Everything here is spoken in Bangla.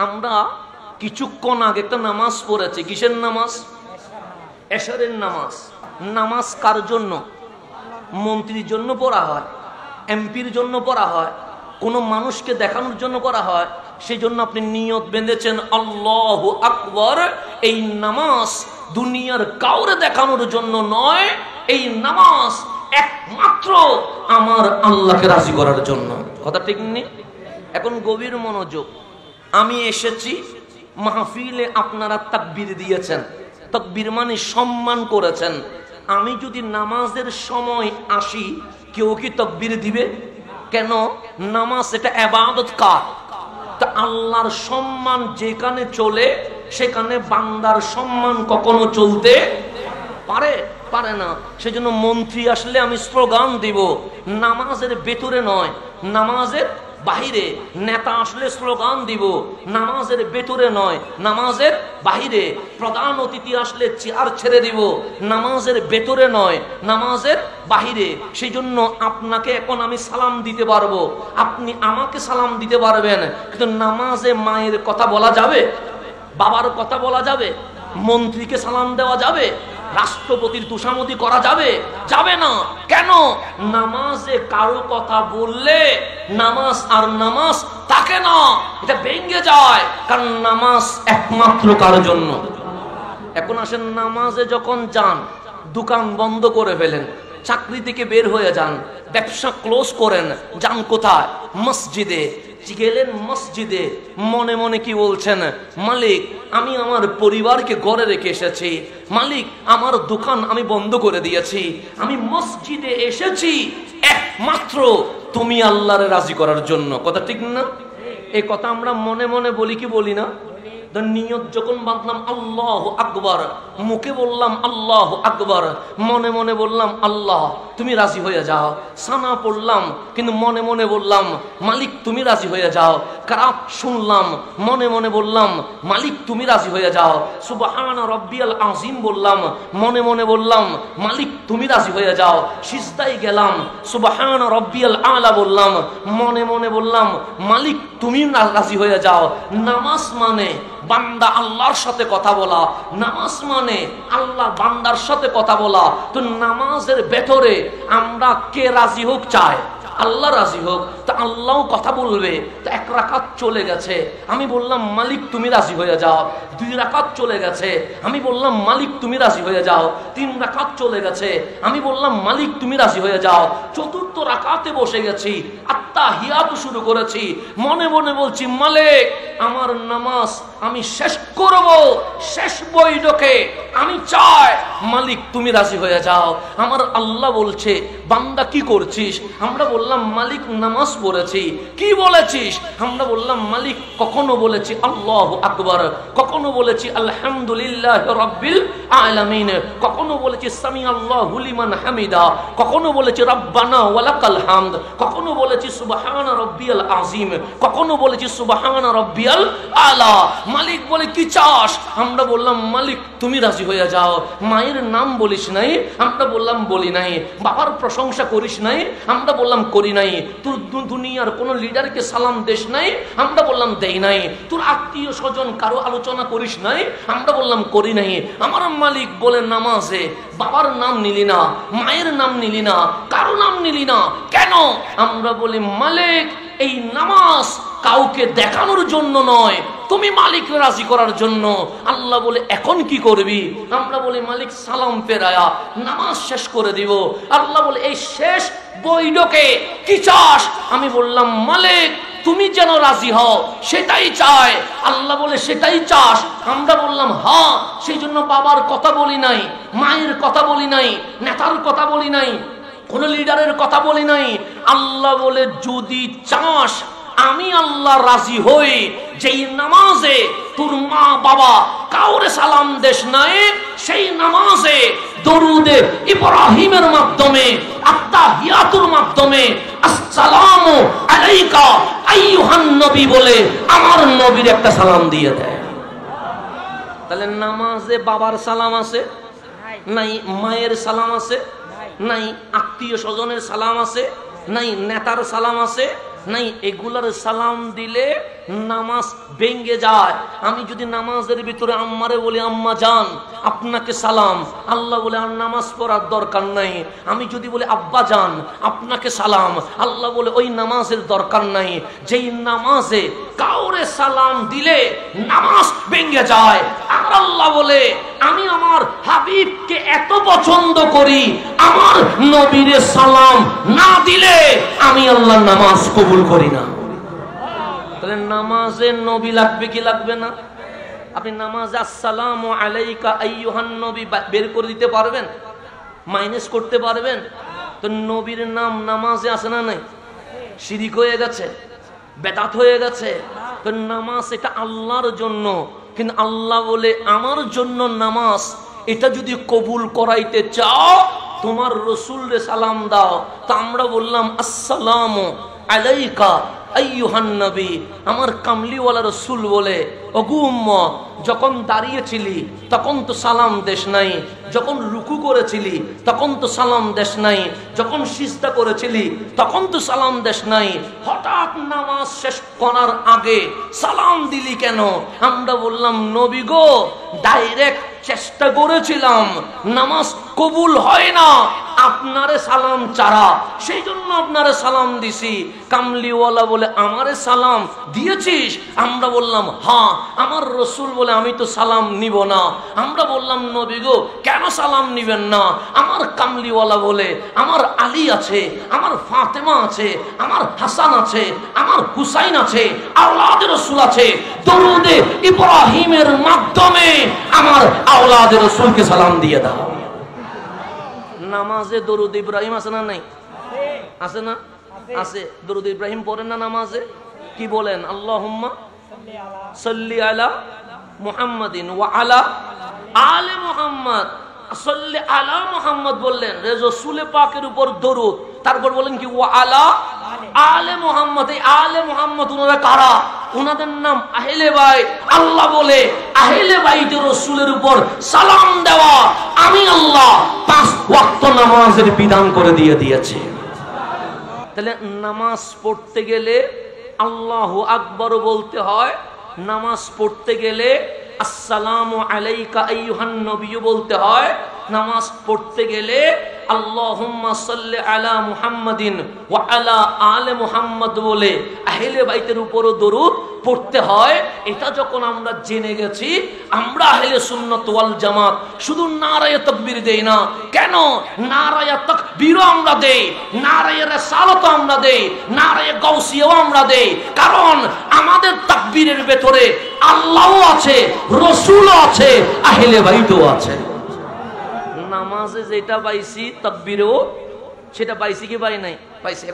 আমরা কিছুক্ষণ আগে একটা নামাজ পড়েছি। কিসের নামাজ? এশারের নামাজ। নামাজ কার জন্য? মন্ত্রীর জন্য পড়া হয়, এমপির জন্য পড়া হয়, কোনো মানুষকে দেখানোর জন্য পড়া হয়। সেই জন্য আপনি নিয়ত বেঁধেছেন আল্লাহু আকবার। এই নামাজ দুনিয়ার কাউরে দেখানোর জন্য নয়, এই নামাজ একমাত্র আমার আল্লাহকে রাজি করার জন্য। কথা ঠিক নেই? এখন গভীর মনোযোগ। আমি এসেছি মাহফিলে, আপনারা তাকবীর দিয়েছেন, তাকবীর মানে সম্মান করেছেন। আমি যদি নামাজের সময় আসি, কেউ কি তাকবীর দিবে? কেন? নামাজ এটা ইবাদত কাজ। তা আল্লাহর সম্মান যেখানে চলে, সেখানে বান্দার সম্মান কখনো চলতে পারে? পারে না। সেজন্য মন্ত্রী আসলে আমি স্লোগান দিব, নামাজের ভেতরে নয়, নামাজের বাহিরে। নেতা আসলে স্লোগান দিব, নামাজের ভেতরে নয়, নামাজের বাহিরে। প্রধান অতিথি আসলে চেয়ার ছেড়ে দিব, নামাজের ভেতরে নয়, নামাজের বাহিরে। সেই জন্য আপনাকে এখন আমি সালাম দিতে পারবো, আপনি আমাকে সালাম দিতে পারবেন, কিন্তু নামাজে মায়ের কথা বলা যাবে? বাবার কথা বলা যাবে? মন্ত্রীকে সালাম দেওয়া যাবে? রাষ্ট্রপতির তুষামতি করা যাবে? যাবে না। কেন? নামাজে কারো কথা বললে নামাজ আর নামাজ থাকে না, এটা ভেঙে যায়। কারণ নামাজ একমাত্র কার জন্য। এখন আসেন, নামাজে যখন যান, দোকান বন্ধ করে ফেলেন, চাকরি থেকে বের হয়ে যান, ব্যবসা ক্লোজ করেন, যান কোথায়? মসজিদে। গেলেন মসজিদে, মনে মনে কি বলছেন? মালিক, আমি আমার পরিবারকে ঘরে রেখে এসেছি, মালিক আমার দোকান আমি বন্ধ করে দিয়েছি, আমি মসজিদে এসেছি একমাত্র তুমি আল্লাহরে রাজি করার জন্য। কথা ঠিক না? এই কথা আমরা মনে মনে বলি কি বলি না? নিয়ত যখন বাঁধলাম আল্লাহু আকবার, মুখে বললাম আল্লাহু আকবার, মনে মনে বললাম আল্লাহ তুমি রাজি হয়ে যাও। সানা পড়লাম, কিন্তু মনে মনে বললাম মালিক তুমি রাজি হয়ে যাও। কারাত শুনলাম, মনে মনে বললাম মালিক তুমি রাজি হয়ে যাও। সুবহানা রাব্বিয়াল আযীম বললাম, মনে মনে বললাম মালিক তুমি রাজি হয়ে যাও। সিজদায় গেলাম, সুবহানা রাব্বিয়াল আলা বললাম, মনে মনে বললাম মালিক তুমি রাজি হয়ে যাও। নামাজ মানে বান্দা আল্লাহর সাথে কথা বলা, নামাজ মানে আল্লাহ বান্দার সাথে কথা বলা। তো নামাজের ভেতরে আমরা কে রাজি হোক চাই? আল্লাহ রাজি হোক। তা আল্লাহ কথা বলবে। তো এক রাকাত চলে গেছে, আমি বললাম মালিক তুমি রাজি হয়ে যাও। দুই রাকাত চলে গেছে, আমি বললাম মালিক তুমি রাজি হয়ে যাও। তিন রাকাত চলে গেছে, আমি বললাম মালিক তুমি রাজি হয়ে যাও। চতুর্থ রাকাতে বসে গেছি, আত্তাহিয়াত শুরু করেছি, মনে মনে বলছি মালিক আমার নামাজ আমি শেষ করব, শেষ বৈঠকে আমি চাই মালিক তুমি রাজি হয়ে যাও। আমার আল্লাহ বলছে বান্দা কি করছিস? আমরা বললাম মালিক নামাজ পড়েছি। কি বলেছিস? আমরা বললাম মালিক কখনো বলেছি আল্লাহু আকবার, কখনো বলেছি আলহামদুলিল্লাহ রাব্বিল আলামিন, কখনো বলেছি সামি আল্লাহু লিমান হামিদা, কখনো বলেছি রব্বানা ওয়ালাকাল হামদ, কখনো বলেছি সুবহানা রাব্বিয়াল আযীম, কখনো বলেছি সুবহানা রাব্বিয়াল আলা। মালিক বলে কি চাস? আমরা বললাম মালিক তুমি রাজি হয়ে যাও। মায়ের নাম বলিস নাই? আমরা বললাম বলি নাই। বাবার প্রশংসা করিস নাই? আমরা বললাম করি নাই। তোর দুনিয়ার কোন লিডারকে সালাম দেশ নাই? আমরা বললাম দেই নাই। তোর আত্মীয় স্বজন কারো আলোচনা করিস নাই? আমরা বললাম করি নাই। আমার মালিক বলে নামাজে বাবার নাম নিলি না, মায়ের নাম নিলি না, কারো নাম নিলি না, কেন? আমরা বলি মালিক এই নামাজ কাউকে দেখানোর জন্য নয়, তুমি মালিককে রাজি করার জন্য। আল্লাহ বলে এখন কি করবি? আমরা বলি মালিক সালাম ফেরায়া নামাজ শেষ করে দিব। আল্লাহ বলে এই শেষ বৈঠকে কি চাস? আমি বললাম মালিক তুমি যেন রাজি হও সেটাই চাই। আল্লাহ বলে সেটাই চাস? আমরা বললাম হ্যাঁ। সেই জন্য বাবার কথা বলি নাই, মায়ের কথা বলি নাই, নেতার কথা বলি নাই, কোন লিডারের কথা বলি নাই। আল্লাহ বলে যদি চাস আমি আল্লাহ রাজি হই যেই নামাজে তোর মা বাবা কাউরে সালাম দেশ নাই, সেই নামাজে দরুদে ইব্রাহিমের মাধ্যমে আত্তাহিয়াতুর মাধ্যমে আসসালামু আলাইকা আইয়ুহান নবী বলে আমার নবীর একটা সালাম দিয়ে দেয়। তাহলে নামাজে বাবার সালাম আছে নাই? মায়ের সালাম আছে নাই? আত্মীয় স্বজনের সালাম আছে নাই? নেতার সালাম আছে নাই, এগুলার সালাম দিলে নামাজ ভেঙ্গে যায়। আমি যদি নামাজের ভিতরে আম্মারে বলি আম্মা জান আপনাকে সালাম, আল্লাহ বলে আর নামাজ পড়ার দরকার নাই। আমি যদি বলি আব্বা জান আপনাকে সালাম, আল্লাহ বলে ওই নামাজের দরকার নাই। যেই নামাজে কাউরে সালাম দিলে নামাজ ভেঙ্গে যায়, আর আল্লাহ বলে আমি আমার হাবিবকে এত পছন্দ করি, আমার নবীরে সালাম না দিলে আমি আল্লাহর নামাজ কবুল করি না। তাহলে নামাজে নবী লাগবে কি লাগবে না? আপনি নামাজে আসসালামু আলাইকা আইয়ুহান নবী বের করে দিতে পারবেন? মাইনাস করতে পারবেন? তো নবীর নাম নামাজে আছে না নাই? শিরিক হয়ে গেছে, বেদাত হয়ে গেছে। তো নামাজ এটা আল্লাহর জন্য, কিন্তু আল্লাহ বলে আমার জন্য নামাজ। এটা যদি কবুল করাইতে চাও তোমার রসুলরে সালাম দাও। তা আমরা বললাম আসসালামু আলাইকা আইয়ুহান নবী। আমার কামলিওয়ালা রসুল বলে ওগো উম্মত, যখন দাঁড়িয়েছিলি তখন তো সালাম দেশ নাই, যখন রুকু করেছিলি তখন তো সালাম দেশ নাই, যখন সিজদা করেছিলি তখন তো সালাম দেশ নাই, হঠাৎ নামাজ শেষ করার আগে সালাম দিলি কেন? আমরা বললাম নবী গো, ডাইরেক্ট চেষ্টা করেছিলাম, নামাজ কবুল হয় না আপনারে সালাম চারা, সেই জন্য আপনারে সালাম দিছি। কামলিওয়ালা বলে আমারে সালাম দিয়েছিস? আমরা বললাম হ্যাঁ। আমার রসুল বলে আমি তো সালাম নিব না। আমরা বললাম নবী গো, কেন সালাম নিবেন না? আমার কামলিওয়ালা বলে আমার আলী আছে, আমার ফাতেমা আছে, আমার হাসান আছে, আমার হুসাইন আছে, আওলাদের রসুল আছে, দরুদে ইব্রাহিমের মাধ্যমে আমার আওলাদের রসুলকে সালাম দিয়ে দাও। নামাজে দরুদ ইব্রাহিম আছে না নাই? আছে না? আছে। দরুদ ইব্রাহিম পড়েন না নামাজে? কি বলেন? আল্লাহুম্মা সাল্লি আলা মুহাম্মাদিন ওয়া আলা আলে মুহাম্মাদ। সাল্লি আলা মুহাম্মাদ বললেন, রাসূলে পাকের উপর দরুদ। তারপর বলেন কি ওয়া আলা আলে মুহাম্মাদ। এই আলে মুহাম্মাদ ওনারা কারা? ওনাদের নাম আহলে বাইত। আল্লাহ বলে আহলে বাইতের রাসূলের উপর সালাম দেওয়া আমি আল্লাহ 5 ওয়াক্ত নামাজের বিধান করে দিয়েছি। তাহলে নামাজ পড়তে গেলে আল্লাহু আকবার বলতে হয়, নামাজ পড়তে গেলে আসসালামু আলাইকা আইয়ুহান নবী বলতে হয়, নামাজ পড়তে গেলে আল্লাহুম্মা সাল্লি আলা মুহাম্মাদিন ওয়া আলা আলে মুহাম্মাদ বলে আহলে বাইতের উপরও দরুদ পড়তে হয়। এটা যখন আমরা জেনে গেছি, আমরা আহলে সুন্নাত ওয়াল জামাত শুধু নারায়ে তাকবীর দেই না। কেন? নারায়ে তাকবীরও আমরা দেই, নারায়ে রিসালাতও আমরা দেই, নারায়ে গাউসিয়াও আমরা দেই। কারণ আমাদের তাকবীরের ভেতরে আল্লাহও আছে, রাসূলও আছে, আহলে বাইতও আছে। নামাজে যেটা পাইছি তাকবীরেও সেটা পাইছি কি পাই নাই? পাইছি।